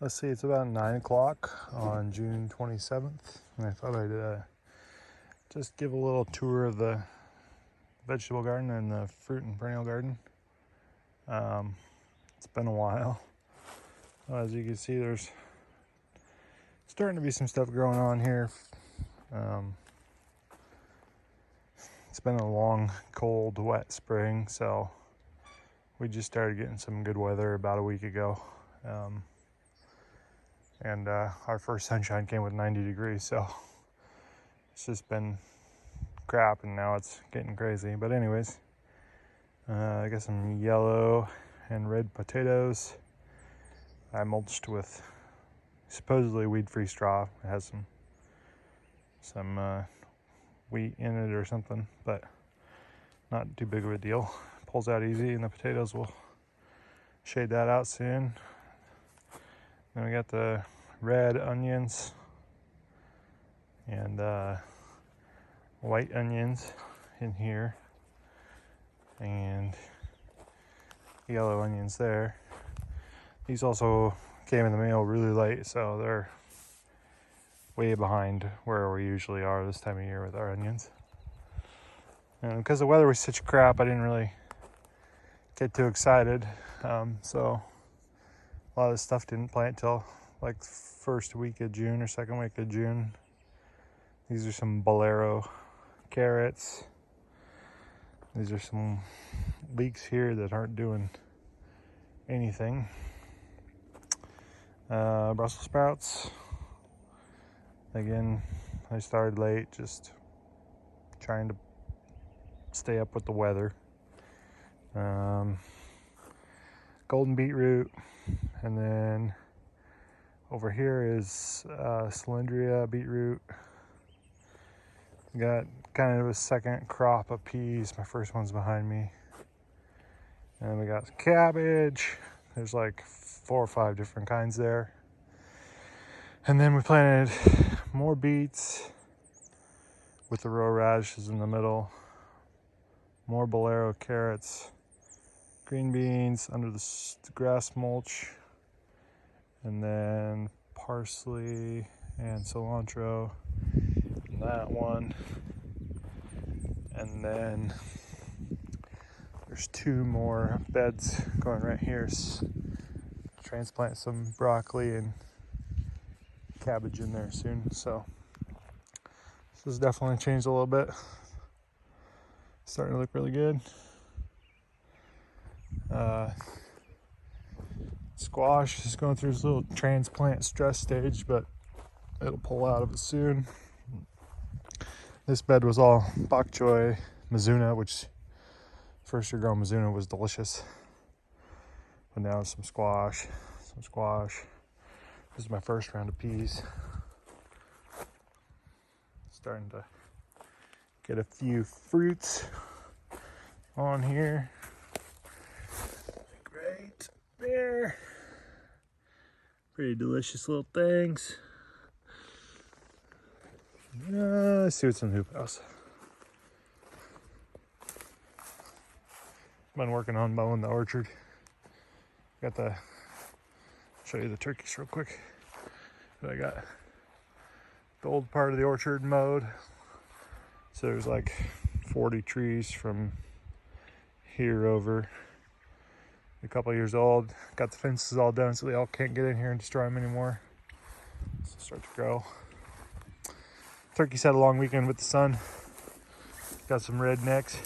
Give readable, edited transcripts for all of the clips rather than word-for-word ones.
Let's see, it's about 9 o'clock on June 27th, and I thought I'd just give a little tour of the vegetable garden and the fruit and perennial garden. It's been a while. As you can see, there's starting to be some stuff growing on here. It's been a long, cold, wet spring, so we just started getting some good weather about a week ago. And our first sunshine came with 90 degrees, so it's just been crap, and now it's getting crazy. But anyways, I got some yellow and red potatoes. I mulched with supposedly weed-free straw. It has some wheat in it or something, but not too big of a deal. Pulls out easy, and the potatoes will shade that out soon. Then we got the red onions and white onions in here, and yellow onions there. These also came in the mail really late, so they're way behind where we usually are this time of year with our onions. And because the weather was such crap, I didn't really get too excited. So a lot of this stuff didn't plant till like first week of June or second week of June. These are some bolero carrots. These are some leeks here that aren't doing anything. Brussels sprouts. Again, I started late, just trying to stay up with the weather. Golden beetroot, and then over here is cylindria beetroot. Got kind of a second crop of peas. My first one's behind me. And we got cabbage. There's like 4 or 5 different kinds there. And then we planted more beets with the row radishes in the middle. More bolero carrots. Green beans under the grass mulch. And then parsley and cilantro in that one. And then there's 2 more beds going right here. Transplant some broccoli and cabbage in there soon. So this has definitely changed a little bit. Starting to look really good. Squash is going through this little transplant stress stage, but it'll pull out of it soon. This bed was all bok choy Mizuna, which first year grown Mizuna was delicious. But now some squash. This is my first round of peas. Starting to get a few fruits on here. Right there. Pretty delicious little things. Let's see what's in the hoop house. Been working on mowing the orchard. Show you the turkeys real quick. But I got the old part of the orchard mowed. So there's like 40 trees from here over. A couple years old. Got the fences all done so they all can't get in here and destroy them anymore. So start to grow. Turkeys had a long weekend with the sun. Got some rednecks.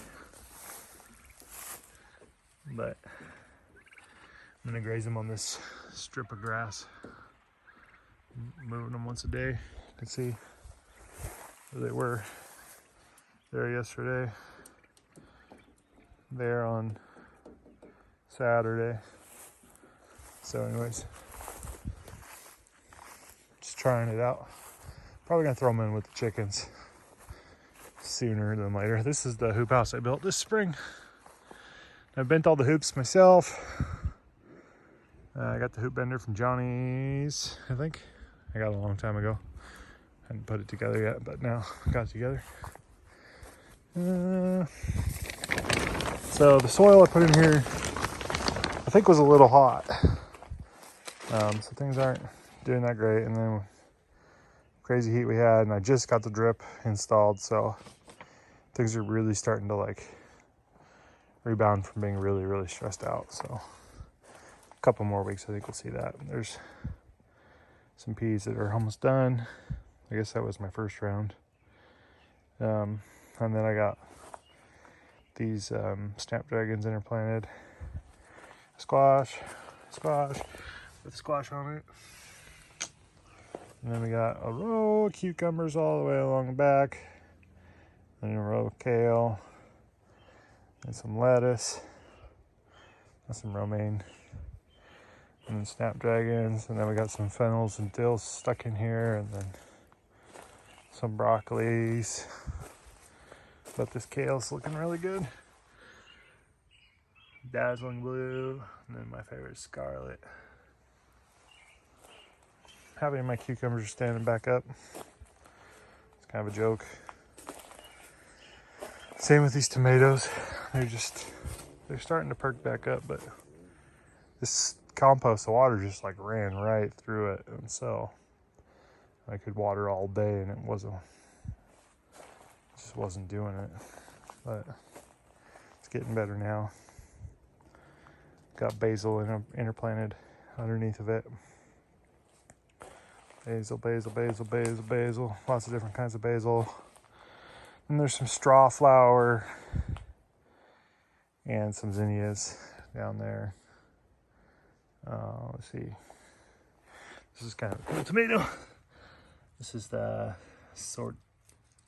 But I'm gonna graze them on this strip of grass. Moving them once a day. You can see where they were there yesterday. There on Saturday. So anyways, just trying it out. Probably gonna throw them in with the chickens sooner than later. This is the hoop house I built this spring. I bent all the hoops myself. I got the hoop bender from Johnny's, I think. I got it a long time ago. Hadn't put it together yet, but now I got it together. So the soil I put in here, I think was a little hot. So things aren't doing that great. And then crazy heat we had, and I just got the drip installed, so things are really starting to like rebound from being really, really stressed out. So a couple more weeks, I think we'll see that. There's some peas that are almost done. I guess that was my first round. And then I got these snapdragons interplanted. Squash with squash on it. And then we got a row of cucumbers all the way along the back. And a row of kale. And some lettuce. And some romaine. And then snapdragons. And then we got some fennels and dills stuck in here. And then some broccolis. But this kale's looking really good. Dazzling blue. And then my favorite scarlet. Having my cucumbers standing back up. It's kind of a joke. Same with these tomatoes. They're starting to perk back up, but this compost, the water just like ran right through it. And so I could water all day and it just wasn't doing it. But it's getting better now. Got basil interplanted underneath of it. Basil. Lots of different kinds of basil. And there's some straw flower and some zinnias down there. Let's see. This is kind of a cool tomato. This is the sort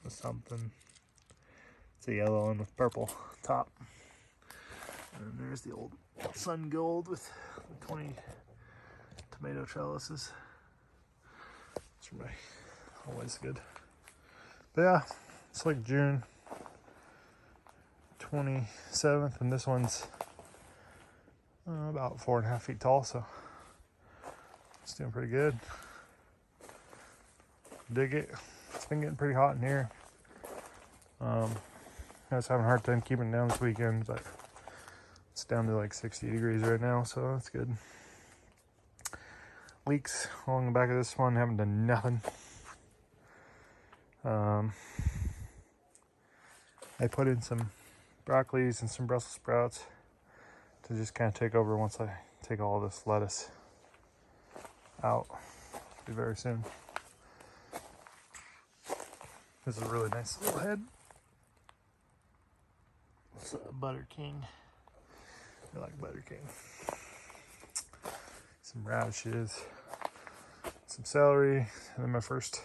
of something. It's a yellow one with purple top. And there's the old sun gold with the 20 tomato trellises. It's for my always good. But yeah, it's like June 27th, and this one's about 4.5 feet tall, so it's doing pretty good. Dig it. It's been getting pretty hot in here. I was having a hard time keeping it down this weekend, but it's down to like 60 degrees right now, so that's good. Leaks along the back of this one, haven't done nothing. I put in some broccolis and some Brussels sprouts to just kind of take over once I take all this lettuce out. Be very soon. This is a really nice little head. It's a Butter King. I like Butter King. Some radishes, some celery, and then my first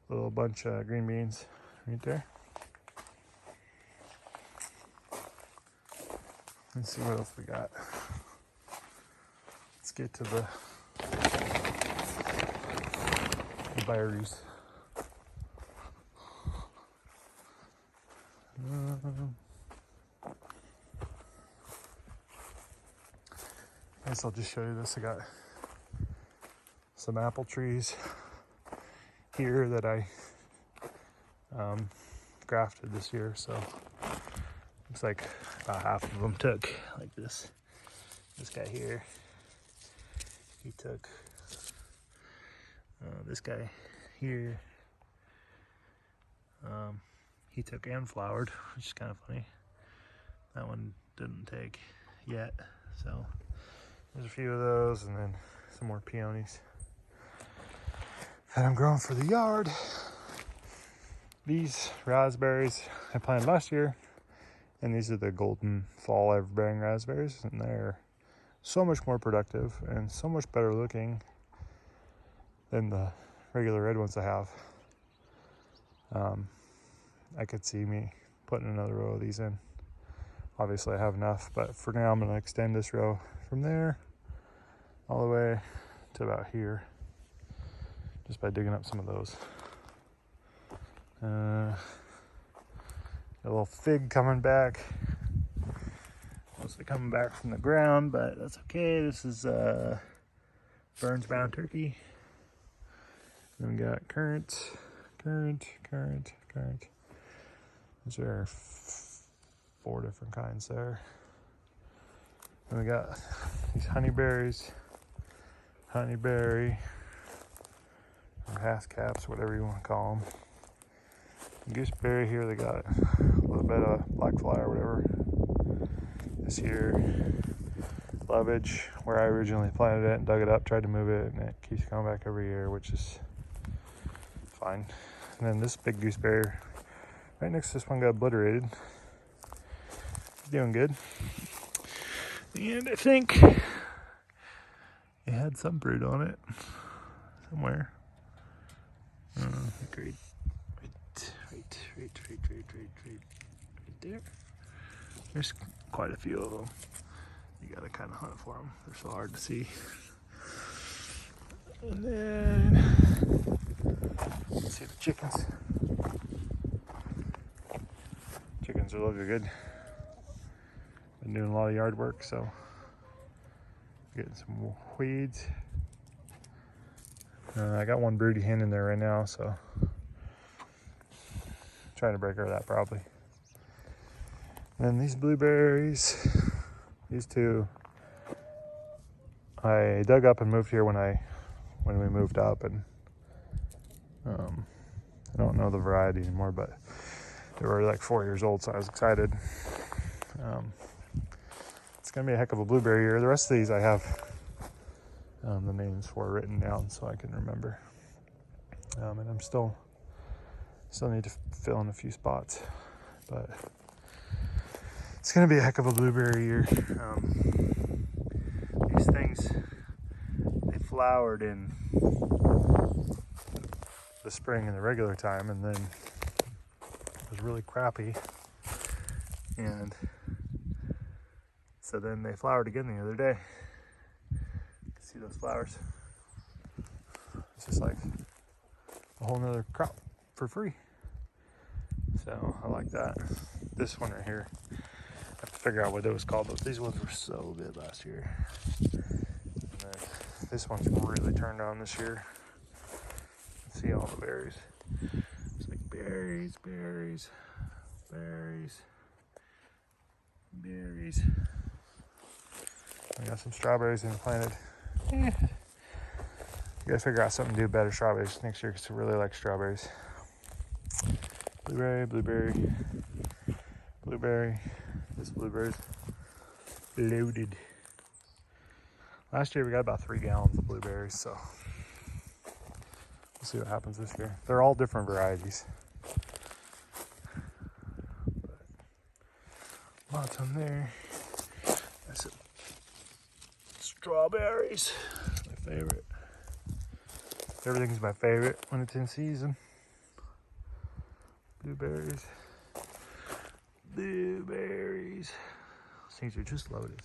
little bunch of green beans right there. Let's see what else we got. Let's get to the berries. I guess I'll just show you this. I got some apple trees here that I grafted this year, so looks like about half of them took. Like this guy here, he took. This guy here, he took and flowered, which is kind of funny. That one didn't take yet, so there's a few of those, and then some more peonies that I'm growing for the yard. These raspberries I planted last year, and these are the golden fall everbearing raspberries, and they're so much more productive and so much better looking than the regular red ones I have. I could see me putting another row of these in. Obviously I have enough, but for now I'm going to extend this row from there all the way to about here, just by digging up some of those. A little fig coming back, mostly coming back from the ground, but that's okay. This is Burns brown turkey. Then we got currant. These are 4 different kinds there. Then we got these honeyberries. honeyberry, or haskcaps, whatever you want to call them. Gooseberry here, they got a little bit of black fly or whatever. This year, lovage, where I originally planted it and dug it up, tried to move it, and it keeps coming back every year, which is fine. And then this big gooseberry right next to this one got obliterated. It's doing good. And I think it had some fruit on it somewhere. Great. Right there. There's quite a few of them. You gotta kind of hunt for them. They're so hard to see. And then let's see the chickens. Chickens are looking good. Been doing a lot of yard work, so getting some weeds. I got one broody hen in there right now, so trying to break her of that probably. And then these blueberries, these two, I dug up and moved here when we moved up, and I don't know the variety anymore, but they were like 4 years old, so I was excited. It's gonna be a heck of a blueberry year. The rest of these I have the names for written down so I can remember. And I'm still need to fill in a few spots, but it's gonna be a heck of a blueberry year. These things, they flowered in the spring in the regular time, and then it was really crappy, and so then they flowered again the other day. You can see those flowers. It's just like a whole nother crop for free. So I like that. This one right here, I have to figure out what it was called, but these ones were so good last year. And then this one's really turned on this year. See all the berries. It's like berries, berries, berries, berries. I got some strawberries in planted. You gotta figure out something to do better strawberries next year because I really like strawberries. Blueberry, blueberry, blueberry. This blueberry's loaded. Last year we got about 3 gallons of blueberries, so we'll see what happens this year. They're all different varieties. But lots on there. That's it. Strawberries, my favorite. Everything's my favorite when it's in season. Blueberries. Blueberries. These are just loaded.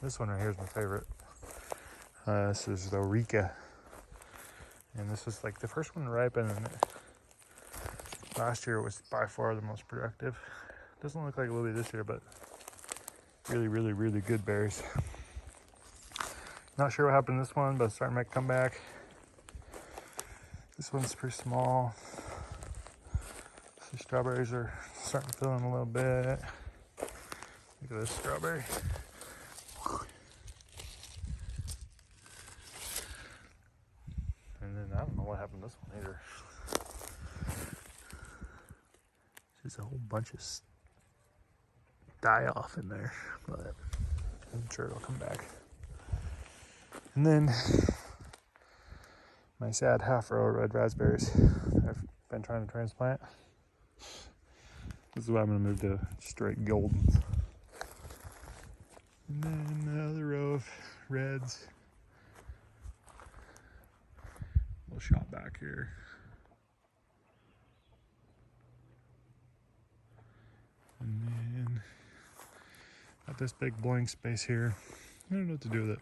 This one right here is my favorite. This is the Rika. And this is like the first one to ripen. And last year it was by far the most productive. Doesn't look like it will be this year, but really, really, really good berries. Not sure what happened to this one, but it's starting to make a comeback. This one's pretty small. The strawberries are starting to fill in a little bit. Look at this strawberry. And then I don't know what happened to this one either. There's a whole bunch of die off in there, but I'm sure it'll come back. And then my sad half-row red raspberries I've been trying to transplant. This is what I'm going to move to straight goldens. And then another row of reds. A little shot back here. And then got this big blank space here. I don't know what to do with it.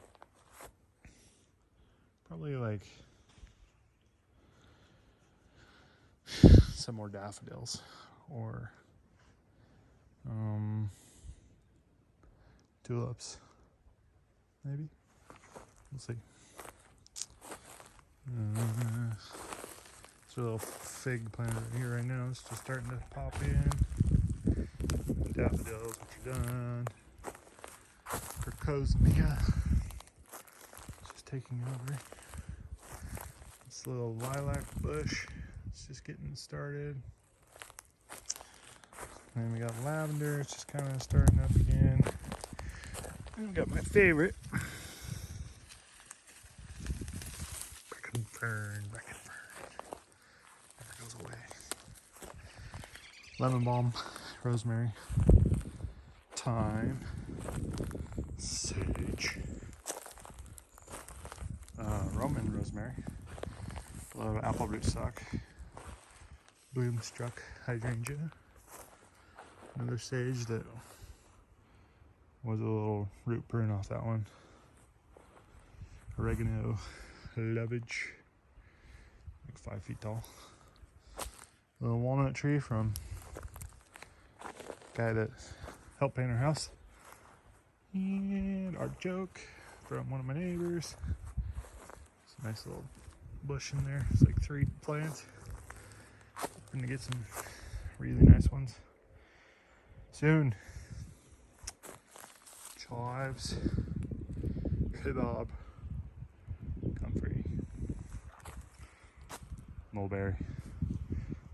Probably like some more daffodils or tulips, maybe. We'll see. It's a little fig plant right here right now. It's just starting to pop in. Daffodils, what you done? Crocosmia. Just taking over. This little lilac bush, it's just getting started. And then we got lavender, it's just kind of starting up again. And we got my favorite, bracken fern. There goes away. Lemon balm, rosemary, thyme, sage, Roman rosemary, a little apple rootstock, bloomstruck hydrangea, another sage that was a little root prune off that one, oregano, lovage, like 5 feet tall, a little walnut tree from a guy that helped paint our house, and artichoke from one of my neighbors. It's a nice little bush in there. It's like 3 plants. We're gonna get some really nice ones soon. Chives, kebab, comfrey, mulberry.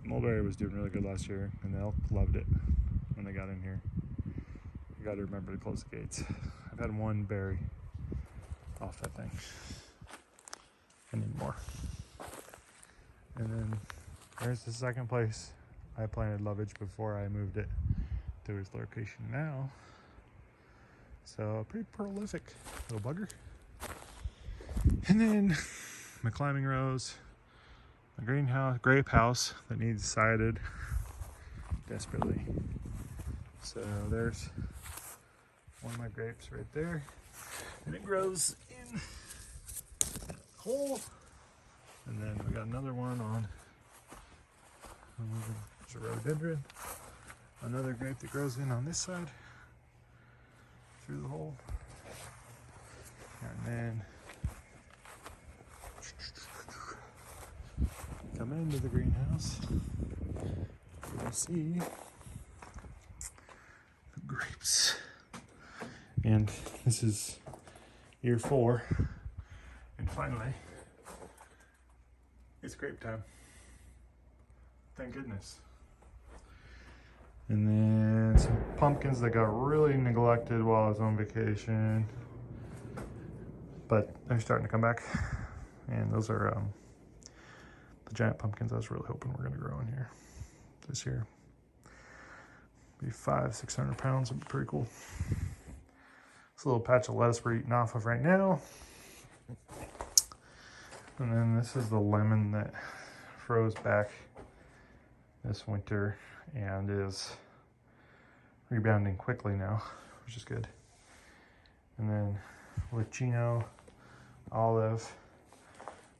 Mulberry was doing really good last year, and the elk loved it when they got in here. You got to remember to close the gates. I've had 1 berry off that thing. I need more. And then there's the second place I planted lovage before I moved it to its location now. So pretty prolific little bugger. And then my climbing rose, my greenhouse, grape house that needs sided desperately. So there's one of my grapes right there, and it grows in that hole. And then we got another one on, there's a rhododendron, another grape that grows in on this side through the hole. And then come into the greenhouse, you'll see the grapes. And this is year 4, and finally it's grape time. Thank goodness. And then some pumpkins that got really neglected while I was on vacation, but they're starting to come back. And those are the giant pumpkins I was really hoping were gonna grow in here this year. Be 500-600 pounds, would be pretty cool. This little patch of lettuce we're eating off of right now. And then this is the lemon that froze back this winter and is rebounding quickly now, which is good. And then Lucchino olive,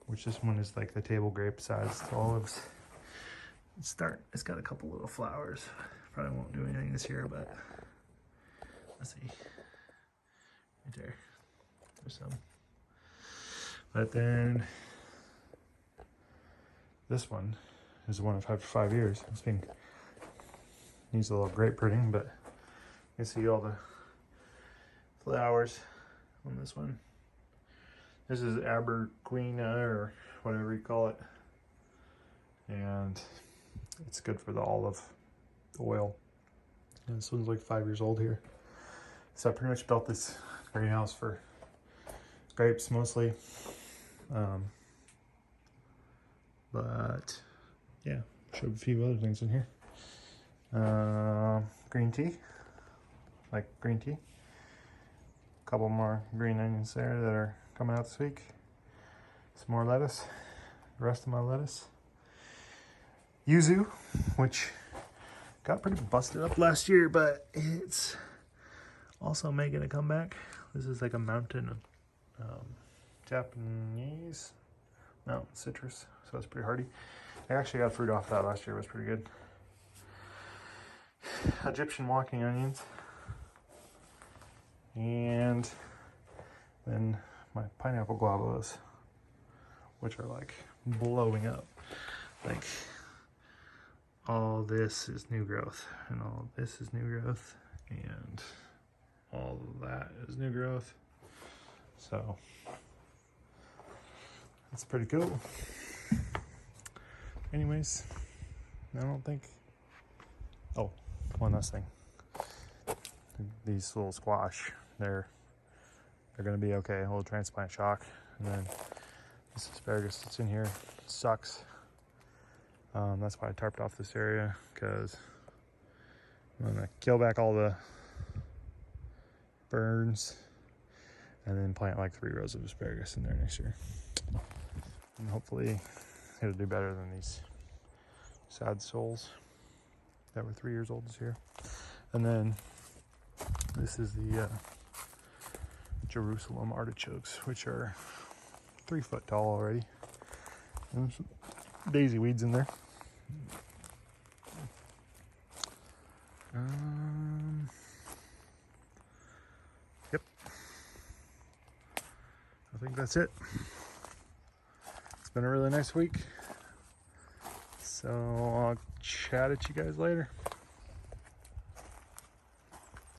which this one is like the table grape sized olives. It's got a couple little flowers. Probably won't do anything this year, but let's see. Right there. There's some. But then this one is the one I've had for 5 years. This thing needs a little grape pruning, but you can see all the flowers on this one. This is Aberquina or whatever you call it. And it's good for the olive oil. And this one's like 5 years old here. So I pretty much built this greenhouse for grapes mostly. But yeah, showed a few other things in here. Green tea, like green tea. A couple more green onions there that are coming out this week. Some more lettuce, the rest of my lettuce. Yuzu, which got pretty busted up last year, but it's also making a comeback. This is like a mountain Japanese mountain citrus, so it's pretty hardy. I actually got fruit off that last year, it was pretty good. Egyptian walking onions. And then my pineapple guavas, which are like blowing up. Like all this is new growth, and all this is new growth, and all of that is new growth. So that's pretty cool. anyways, I don't think. Oh, one last thing. These little squash, they're gonna be okay. A little transplant shock, and then this asparagus that's in here sucks. That's why I tarped off this area, because I'm gonna kill back all the burns and then plant like 3 rows of asparagus in there next year. And hopefully it'll do better than these sad souls that were 3 years old this year. And then this is the Jerusalem artichokes, which are 3 foot tall already. And some daisy weeds in there. Yep. I think that's it. It's been a really nice week. So I'll chat at you guys later.